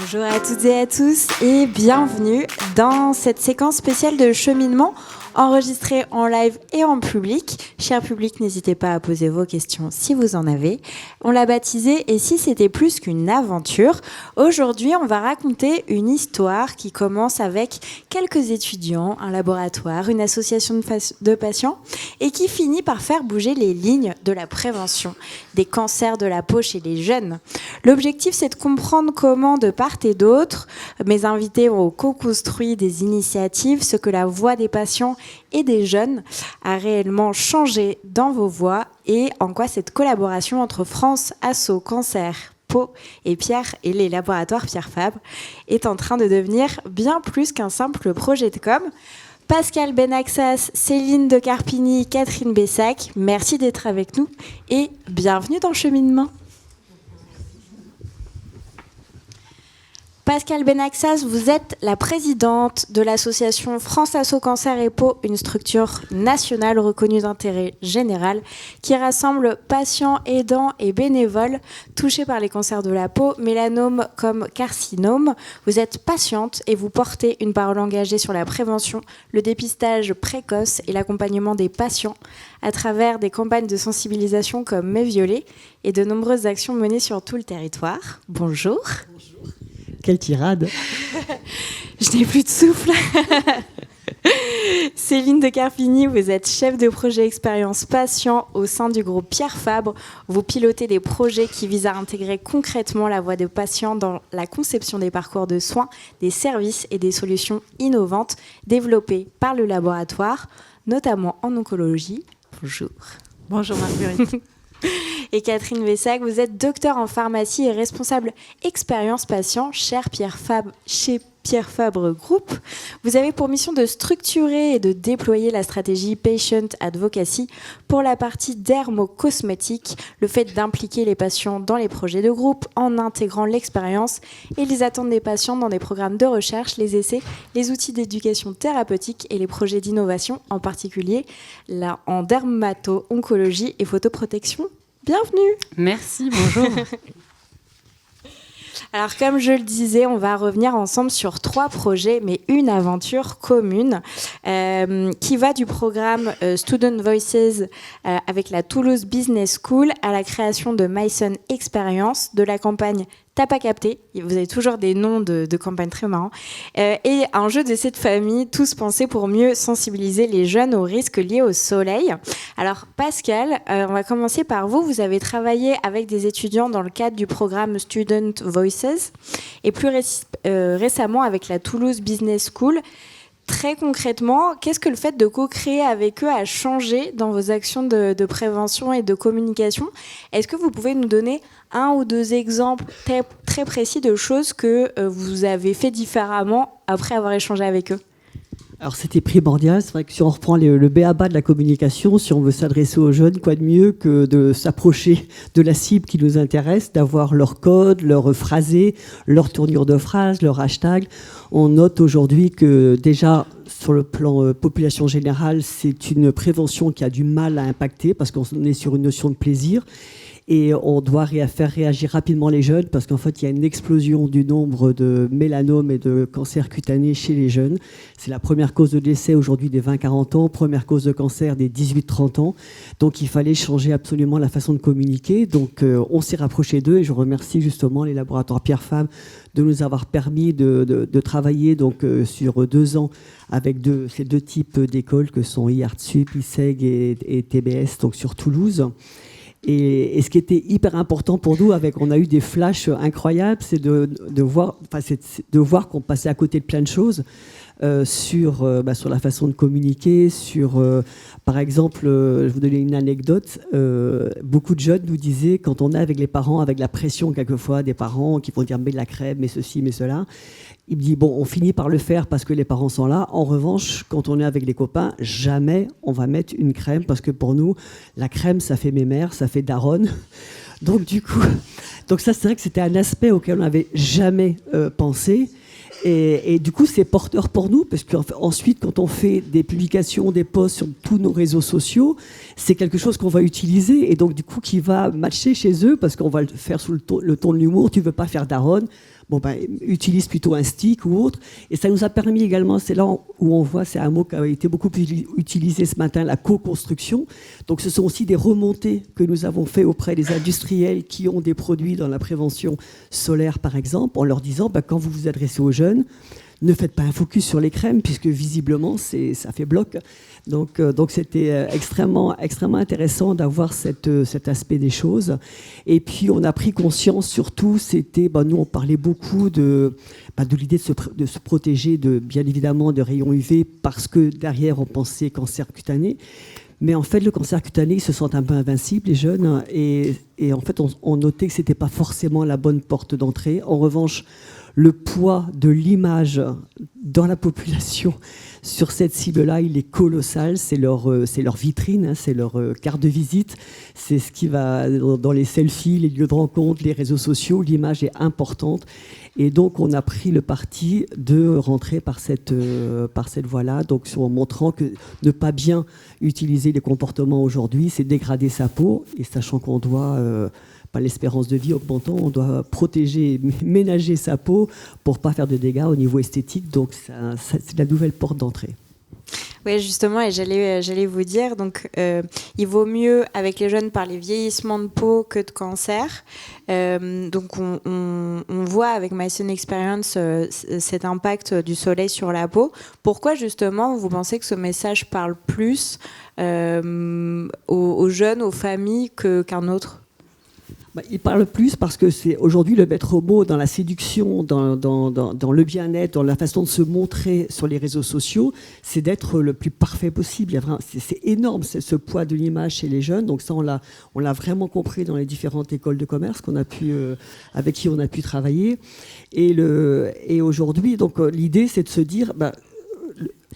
Bonjour à toutes et à tous et bienvenue dans cette séquence spéciale de cheminement enregistrée en live et en public. Cher public, n'hésitez pas à poser vos questions si vous en avez. On l'a baptisé « Et si c'était plus qu'une aventure ?» Aujourd'hui, on va raconter une histoire qui commence avec quelques étudiants, un laboratoire, une association de patients et qui finit par faire bouger les lignes de la prévention des cancers de la peau chez les jeunes. L'objectif, c'est de comprendre comment, de part et d'autre, mes invités ont co-construit des initiatives, ce que la voix des patients et des jeunes a réellement changé dans vos voix et en quoi cette collaboration entre France, Asso, Cancer, Peau et Pierre et les laboratoires Pierre Fabre est en train de devenir bien plus qu'un simple projet de com'. Pascal Benaxas, Céline de Carpigny, Catherine Bessac, merci d'être avec nous et bienvenue dans Cheminement. Pascal Benaxas, vous êtes la présidente de l'association France Asso Cancer et Peau, une structure nationale reconnue d'intérêt général qui rassemble patients, aidants et bénévoles touchés par les cancers de la peau, mélanome comme carcinome. Vous êtes patiente et vous portez une parole engagée sur la prévention, le dépistage précoce et l'accompagnement des patients à travers des campagnes de sensibilisation comme Mai Violet et de nombreuses actions menées sur tout le territoire. Bonjour. Bonjour. Quelle tirade. Je n'ai plus de souffle. Céline de Carpigny, vous êtes chef de projet expérience patient au sein du groupe Pierre Fabre. Vous pilotez des projets qui visent à intégrer concrètement la voix des patients dans la conception des parcours de soins, des services et des solutions innovantes développées par le laboratoire, notamment en oncologie. Bonjour. Bonjour Marguerite. Et Catherine Bessac, vous êtes docteur en pharmacie et responsable expérience patient chez Pierre Fabre Group. Vous avez pour mission de structurer et de déployer la stratégie Patient Advocacy pour la partie dermocosmétique, le fait d'impliquer les patients dans les projets de groupe en intégrant l'expérience et les attentes des patients dans des programmes de recherche, les essais, les outils d'éducation thérapeutique et les projets d'innovation, en particulier là, en dermato-oncologie et photoprotection. Bienvenue. Merci, bonjour. Alors, comme je le disais, on va revenir ensemble sur 3 projets, mais une aventure commune qui va du programme Student Voices avec la Toulouse Business School à la création de Myson Experience, de la campagne T'as pas capté, vous avez toujours des noms de campagnes très marrants, et un jeu de cette famille, tous pensés pour mieux sensibiliser les jeunes aux risques liés au soleil. Alors Pascal, on va commencer par vous. Vous avez travaillé avec des étudiants dans le cadre du programme Student Voices et plus récemment avec la Toulouse Business School. Très concrètement, qu'est-ce que le fait de co-créer avec eux a changé dans vos actions de prévention et de communication ? Est-ce que vous pouvez nous donner 1 ou 2 exemples très précis de choses que vous avez fait différemment après avoir échangé avec eux ? Alors c'était primordial, c'est vrai que si on reprend le b.a.-ba de la communication, si on veut s'adresser aux jeunes, quoi de mieux que de s'approcher de la cible qui nous intéresse, d'avoir leur code, leur phrasé, leur tournure de phrase, leur hashtag. On note aujourd'hui que déjà sur le plan population générale, c'est une prévention qui a du mal à impacter parce qu'on est sur une notion de plaisir. Et on doit faire réagir rapidement les jeunes parce qu'en fait, il y a une explosion du nombre de mélanomes et de cancers cutanés chez les jeunes. C'est la première cause de décès aujourd'hui des 20-40 ans, première cause de cancer des 18-30 ans. Donc, il fallait changer absolument la façon de communiquer. Donc, on s'est rapproché d'eux et je remercie justement les laboratoires Pierre Fabre de nous avoir permis de travailler donc, sur 2 ans avec ces 2 types d'écoles que sont IARTSUP, ISEG et TBS, donc sur Toulouse. Et ce qui était hyper important pour nous, on a eu des flashs incroyables, c'est de voir qu'on passait à côté de plein de choses sur la façon de communiquer, par exemple, je vous donner une anecdote, beaucoup de jeunes nous disaient, quand on est avec les parents, avec la pression quelquefois des parents qui vont dire mais de la crème, mais ceci, mais cela, il me dit bon, on finit par le faire parce que les parents sont là. En revanche, quand on est avec les copains, jamais on va mettre une crème parce que pour nous, la crème, ça fait mémère, ça fait daronne. Donc ça, c'est vrai que c'était un aspect auquel on n'avait jamais pensé. Et du coup, c'est porteur pour nous, parce qu'ensuite, quand on fait des publications, des posts sur tous nos réseaux sociaux, c'est quelque chose qu'on va utiliser, et donc du coup, qui va matcher chez eux, parce qu'on va le faire sous le ton de l'humour. Tu veux pas faire daronne, utilisent plutôt un stick ou autre. Et ça nous a permis également, c'est là où on voit, c'est un mot qui a été beaucoup plus utilisé ce matin, la co-construction. Donc ce sont aussi des remontées que nous avons fait auprès des industriels qui ont des produits dans la prévention solaire, par exemple, en leur disant, quand vous vous adressez aux jeunes, ne faites pas un focus sur les crèmes, puisque visiblement, ça fait bloc. Donc c'était extrêmement intéressant d'avoir cet aspect des choses. Et puis, on a pris conscience, surtout, nous, on parlait beaucoup de l'idée de se protéger, bien évidemment, de rayons UV, parce que derrière, on pensait cancer cutané. Mais en fait, le cancer cutané, ils se sentent un peu invincibles, les jeunes. Et en fait, on notait que ce n'était pas forcément la bonne porte d'entrée. En revanche, le poids de l'image dans la population sur cette cible-là, il est colossal. C'est leur vitrine, c'est leur carte de visite. C'est ce qui va dans les selfies, les lieux de rencontre, les réseaux sociaux. L'image est importante. Et donc, on a pris le parti de rentrer par cette voie-là, donc en montrant que ne pas bien utiliser les comportements aujourd'hui, c'est dégrader sa peau. Et sachant qu'on doit... l'espérance de vie augmentant, on doit protéger, ménager sa peau pour ne pas faire de dégâts au niveau esthétique. Donc, c'est la nouvelle porte d'entrée. Oui, justement, et j'allais vous dire, donc il vaut mieux avec les jeunes parler vieillissement de peau que de cancer. Donc on voit avec Mycene Experience cet impact du soleil sur la peau. Pourquoi justement vous pensez que ce message parle plus aux jeunes, aux familles qu'un autre ? Il parle plus parce que c'est aujourd'hui le maître mot dans la séduction, dans le bien-être, dans la façon de se montrer sur les réseaux sociaux, c'est d'être le plus parfait possible. C'est énorme ce poids de l'image chez les jeunes. Donc ça, on l'a vraiment compris dans les différentes écoles de commerce avec qui on a pu travailler. Et aujourd'hui, donc l'idée, c'est de se dire...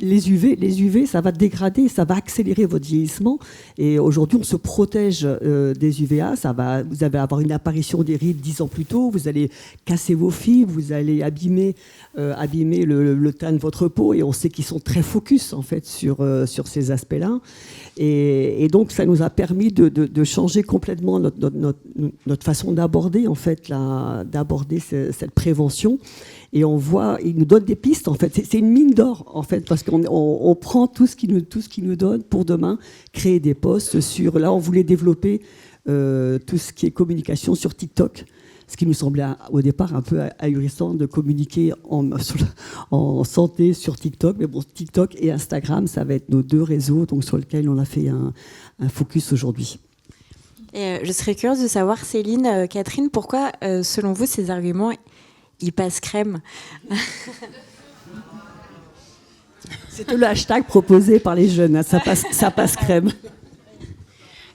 Les UV, ça va dégrader, ça va accélérer votre vieillissement. Et aujourd'hui, on se protège des UVA. Vous allez avoir une apparition des rides 10 ans plus tôt. Vous allez casser vos fibres, vous allez abîmer le teint de votre peau. Et on sait qu'ils sont très focus en fait sur ces aspects-là. Et donc, ça nous a permis de changer complètement notre façon d'aborder en fait cette prévention. Et on voit, il nous donne des pistes en fait. C'est une mine d'or en fait, parce qu'on prend tout ce qu'il nous donne pour demain créer des posts sur. Là, on voulait développer tout ce qui est communication sur TikTok, ce qui nous semblait au départ un peu ahurissant de communiquer en santé sur TikTok. Mais bon, TikTok et Instagram, ça va être nos deux réseaux donc sur lesquels on a fait un focus aujourd'hui. Et je serais curieuse de savoir, Céline, Catherine, pourquoi, selon vous, ces arguments ils passent crème? C'était le hashtag proposé par les jeunes, hein, ça passe crème.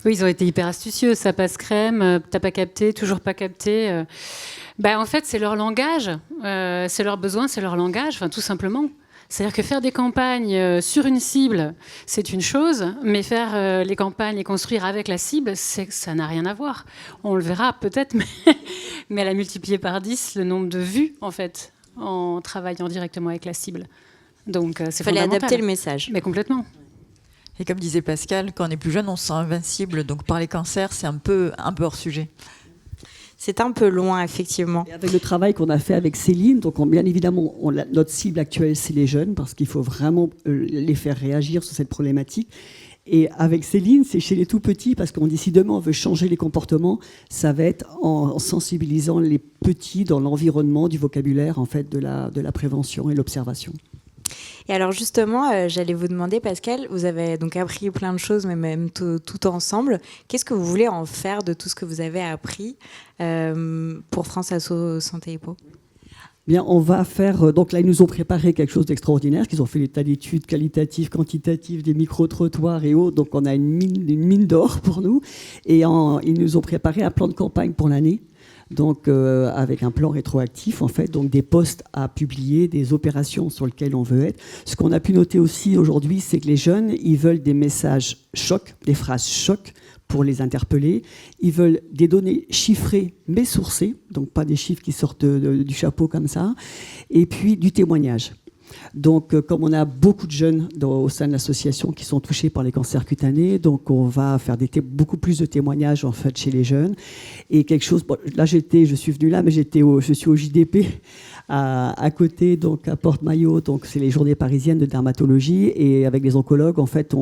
Oui, ils ont été hyper astucieux. Ça passe crème, t'as pas capté, toujours pas capté. En fait, c'est leur langage, c'est leur besoin, c'est leur langage, tout simplement. C'est-à-dire que faire des campagnes sur une cible, c'est une chose, mais faire les campagnes et construire avec la cible, ça n'a rien à voir. On le verra peut-être, mais elle a multiplié par 10 le nombre de vues, en fait, en travaillant directement avec la cible. Donc, c'est fondamental. Il fallait adapter le message. Mais complètement. Et comme disait Pascal, quand on est plus jeune, on se sent invincible. Donc, parler cancer, c'est un peu hors sujet. C'est un peu loin, effectivement. Et avec le travail qu'on a fait avec Céline, donc bien évidemment, notre cible actuelle, c'est les jeunes, parce qu'il faut vraiment les faire réagir sur cette problématique. Et avec Céline, c'est chez les tout petits, parce qu'on dit si demain on veut changer les comportements, ça va être en sensibilisant les petits dans l'environnement du vocabulaire en fait, de la prévention et l'observation. Et alors justement, j'allais vous demander, Pascal, vous avez donc appris plein de choses, mais même tout ensemble. Qu'est-ce que vous voulez en faire de tout ce que vous avez appris pour France Asso Santé et Peau ? Bien, on va faire... Donc là, ils nous ont préparé quelque chose d'extraordinaire, qu'ils ont fait des tas d'études qualitatives, quantitatives, des micro-trottoirs et autres. Donc on a une mine d'or pour nous. Et ils nous ont préparé un plan de campagne pour l'année. Donc, avec un plan rétroactif, en fait, donc des posts à publier, des opérations sur lesquelles on veut être. Ce qu'on a pu noter aussi aujourd'hui, c'est que les jeunes, ils veulent des messages chocs, des phrases chocs pour les interpeller. Ils veulent des données chiffrées, mais sourcées, donc pas des chiffres qui sortent du chapeau comme ça. Et puis, du témoignage. Donc, comme on a beaucoup de jeunes au sein de l'association qui sont touchés par les cancers cutanés, donc on va faire beaucoup plus de témoignages en fait chez les jeunes. Et quelque chose, bon, là je suis venu là, mais je suis au JDP à côté, donc à Porte-Maillot, donc c'est les journées parisiennes de dermatologie. Et avec les oncologues, en fait,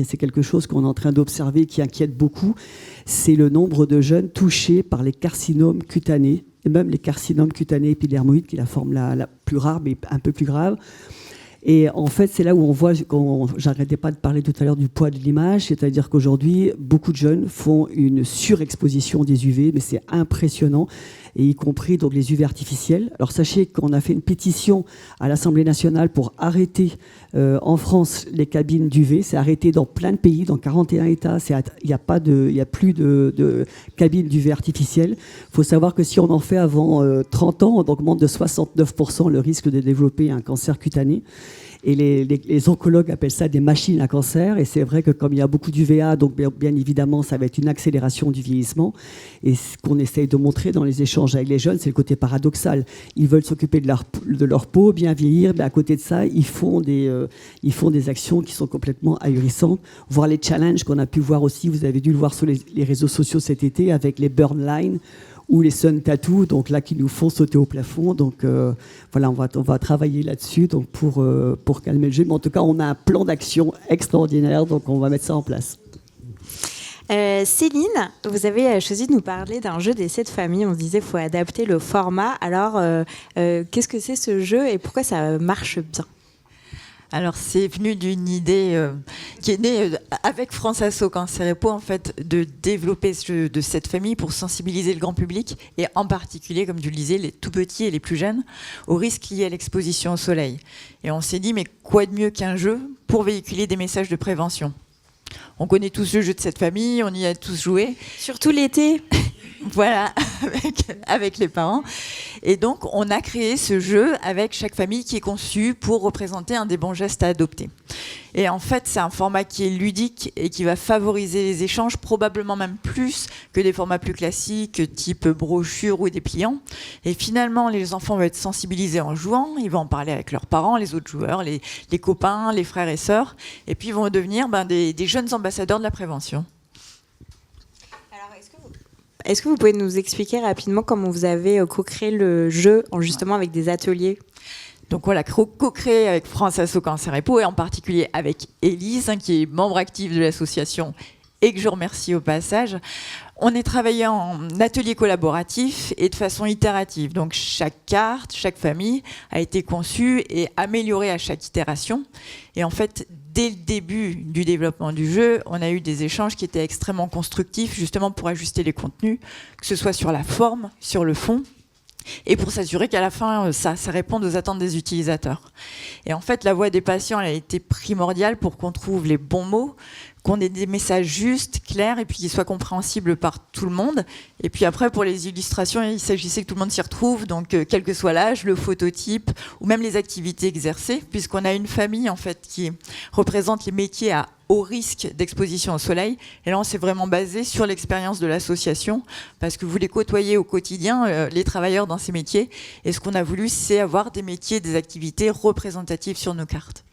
c'est quelque chose qu'on est en train d'observer qui inquiète beaucoup. C'est le nombre de jeunes touchés par les carcinomes cutanés, et même les carcinomes cutanés épidermoïdes, qui est la forme la plus rare, mais un peu plus grave. Et en fait, c'est là où on voit, j'arrêtais pas de parler tout à l'heure du poids de l'image, c'est-à-dire qu'aujourd'hui, beaucoup de jeunes font une surexposition des UV, mais c'est impressionnant, et y compris donc les UV artificiels. Alors sachez qu'on a fait une pétition à l'Assemblée nationale pour arrêter en France les cabines d'UV. C'est arrêté dans plein de pays, dans 41 États. Il n'y a plus de cabines d'UV artificielles. Il faut savoir que si on en fait avant 30 ans, on augmente de 69% le risque de développer un cancer cutané. Et les oncologues appellent ça des machines à cancer. Et c'est vrai que comme il y a beaucoup d'UVA, donc bien évidemment, ça va être une accélération du vieillissement. Et ce qu'on essaye de montrer dans les échanges avec les jeunes, c'est le côté paradoxal. Ils veulent s'occuper de leur peau, bien vieillir, mais à côté de ça, ils font des actions qui sont complètement ahurissantes. Voir les challenges qu'on a pu voir aussi, vous avez dû le voir sur les réseaux sociaux cet été, avec les burn lines, ou les sun tattoos, donc là qui nous font sauter au plafond. Donc voilà, on va travailler là-dessus donc pour calmer le jeu. Mais en tout cas, on a un plan d'action extraordinaire, donc on va mettre ça en place. Céline, vous avez choisi de nous parler d'un jeu d'essai de famille. On se disait qu'il faut adapter le format. Alors, qu'est-ce que c'est ce jeu et pourquoi ça marche bien ? Alors, c'est venu d'une idée qui est née avec France Asso Cancer et Peau, en fait, de développer ce jeu de cette famille pour sensibiliser le grand public et en particulier, comme tu le disais, les tout petits et les plus jeunes aux risques liés à l'exposition au soleil. Et on s'est dit, mais quoi de mieux qu'un jeu pour véhiculer des messages de prévention ? On connaît tous le jeu de cette famille, on y a tous joué. Surtout l'été. Voilà, avec les parents. Et donc, on a créé ce jeu avec chaque famille qui est conçu pour représenter un des bons gestes à adopter. Et en fait, c'est un format qui est ludique et qui va favoriser les échanges, probablement même plus que des formats plus classiques, type brochure ou dépliant. Et finalement, les enfants vont être sensibilisés en jouant, ils vont en parler avec leurs parents, les autres joueurs, les copains, les frères et sœurs, et puis ils vont devenir des jeunes ambassadeurs de la prévention. Est-ce que vous pouvez nous expliquer rapidement comment vous avez co-créé le jeu justement avec des ateliers ? Donc voilà, co-créé avec France Asso Cancer et Peau et en particulier avec Élise, qui est membre active de l'association et que je remercie au passage. On est travaillé en atelier collaboratif et de façon itérative. Donc chaque carte, chaque famille a été conçue et améliorée à chaque itération. Et en fait, dès le début du développement du jeu, on a eu des échanges qui étaient extrêmement constructifs, justement pour ajuster les contenus, que ce soit sur la forme, sur le fond, et pour s'assurer qu'à la fin, ça réponde aux attentes des utilisateurs. Et en fait, la voix des patients, elle a été primordiale pour qu'on trouve les bons mots, qu'on ait des messages justes, clairs, et puis qu'ils soient compréhensibles par tout le monde. Et puis après, pour les illustrations, il s'agissait que tout le monde s'y retrouve, donc quel que soit l'âge, le phototype, ou même les activités exercées, puisqu'on a une famille en fait qui représente les métiers à haut risque d'exposition au soleil. Et là, on s'est vraiment basé sur l'expérience de l'association, parce que vous les côtoyez au quotidien, les travailleurs dans ces métiers. Et ce qu'on a voulu, c'est avoir des métiers, des activités représentatives sur nos cartes.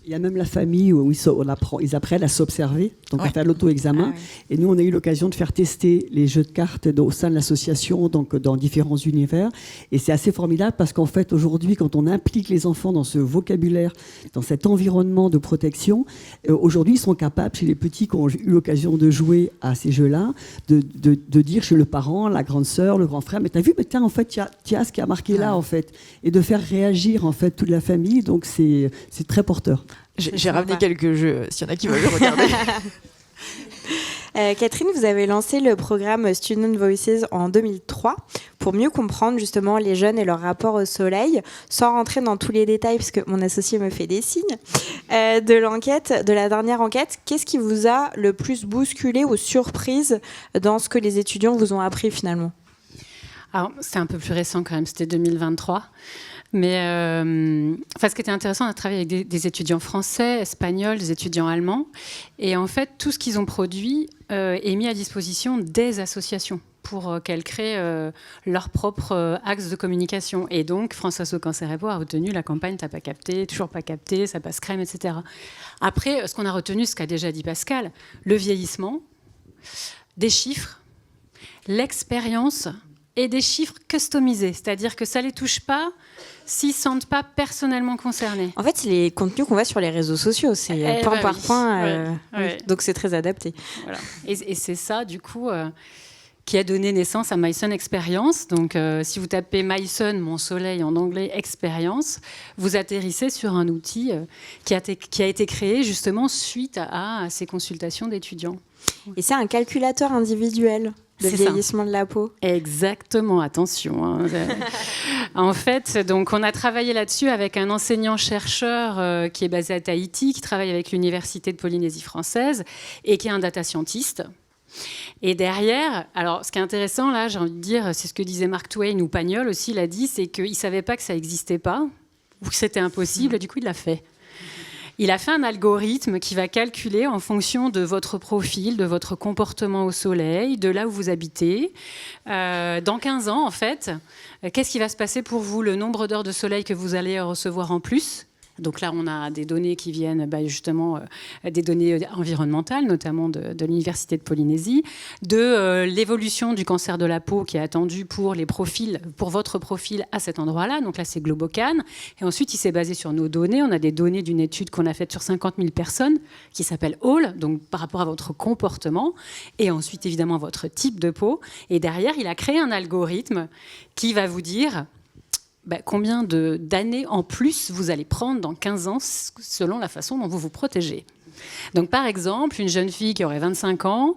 Il y a même la famille où ils apprennent à s'observer, donc à faire l'auto-examen. Ah, oui. Et nous, on a eu l'occasion de faire tester les jeux de cartes au sein de l'association, donc dans différents univers. Et c'est assez formidable parce qu'en fait, aujourd'hui, quand on implique les enfants dans ce vocabulaire, dans cet environnement de protection, aujourd'hui, ils sont capables, chez les petits qui ont eu l'occasion de jouer à ces jeux-là, de dire chez le parent, la grande sœur, le grand frère, mais t'as vu, mais tiens, en fait, tu as ce qui a marqué là, en fait. Et de faire réagir, en fait, toute la famille. Donc, c'est très porteur. J'ai ramené quelques jeux, s'il y en a qui veulent regarder. Catherine, vous avez lancé le programme Student Voices en 2003 pour mieux comprendre justement les jeunes et leur rapport au soleil, sans rentrer dans tous les détails, parce que mon associé me fait des signes, de la dernière enquête. Qu'est-ce qui vous a le plus bousculé ou surprise dans ce que les étudiants vous ont appris finalement ? Alors, c'est un peu plus récent quand même, c'était 2023. Mais ce qui était intéressant, on a travaillé avec des étudiants français, espagnols, des étudiants allemands. Et en fait, tout ce qu'ils ont produit est mis à disposition des associations pour qu'elles créent leur propre axe de communication. Et donc, France Asso Cancer et Peau a retenu la campagne « T'as pas capté »,« Toujours pas capté »,« Ça passe crème », etc. Après, ce qu'on a retenu, ce qu'a déjà dit Pascal, le vieillissement, des chiffres, l'expérience et des chiffres customisés. C'est-à-dire que ça ne les touche pas s'ils ne se sentent pas personnellement concernés. En fait, c'est les contenus qu'on voit sur les réseaux sociaux. C'est point par point. Ouais. Donc, c'est très adapté. Voilà. Et c'est ça, du coup, qui a donné naissance à mySun Experience. Donc, si vous tapez mySun, mon soleil en anglais, expérience, vous atterrissez sur un outil qui a été créé justement suite à ces consultations d'étudiants. Et c'est un calculateur individuel de vieillissement de la peau. Exactement, attention. Hein. En fait, donc, on a travaillé là-dessus avec un enseignant-chercheur qui est basé à Tahiti, qui travaille avec l'Université de Polynésie française et qui est un data scientist. Et derrière, alors ce qui est intéressant là, j'ai envie de dire, c'est ce que disait Mark Twain ou Pagnol aussi l'a dit, c'est qu'il ne savait pas que ça n'existait pas ou que c'était impossible, du coup il l'a fait. Il a fait un algorithme qui va calculer en fonction de votre profil, de votre comportement au soleil, de là où vous habitez. Dans 15 ans, en fait, qu'est-ce qui va se passer pour vous? Le nombre d'heures de soleil que vous allez recevoir en plus. Donc là, on a des données qui viennent justement des données environnementales, notamment de l'Université de Polynésie, de l'évolution du cancer de la peau qui est attendue pour votre profil à cet endroit-là. Donc là, c'est Globocan. Et ensuite, il s'est basé sur nos données. On a des données d'une étude qu'on a faite sur 50 000 personnes qui s'appelle ALL, donc par rapport à votre comportement. Et ensuite, évidemment, votre type de peau. Et derrière, il a créé un algorithme qui va vous dire... combien d'années en plus vous allez prendre dans 15 ans selon la façon dont vous vous protégez. Donc, par exemple, une jeune fille qui aurait 25 ans,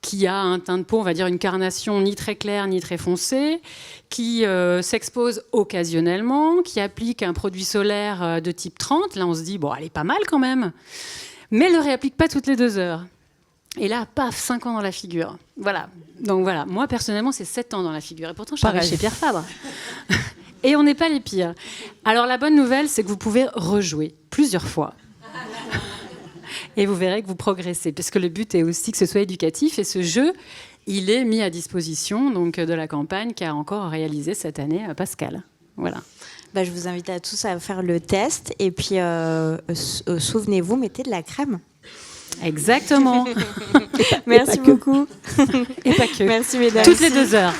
qui a un teint de peau, on va dire une carnation ni très claire ni très foncée, qui s'expose occasionnellement, qui applique un produit solaire de type 30, là on se dit, bon, elle est pas mal quand même, mais elle ne le réapplique pas toutes les 2 heures. Et là, paf, 5 ans dans la figure. Voilà. Donc voilà, moi personnellement, c'est 7 ans dans la figure. Et pourtant, je travaille chez Pierre Fabre. Et on n'est pas les pires. Alors la bonne nouvelle, c'est que vous pouvez rejouer plusieurs fois. Et vous verrez que vous progressez. Parce que le but est aussi que ce soit éducatif. Et ce jeu, il est mis à disposition donc, de la campagne qu'a encore réalisé cette année Pascal. Voilà. Je vous invite à tous à faire le test. Et puis, souvenez-vous, mettez de la crème. Exactement. Merci beaucoup. Et pas que. Merci, mesdames. Toutes les 2 heures.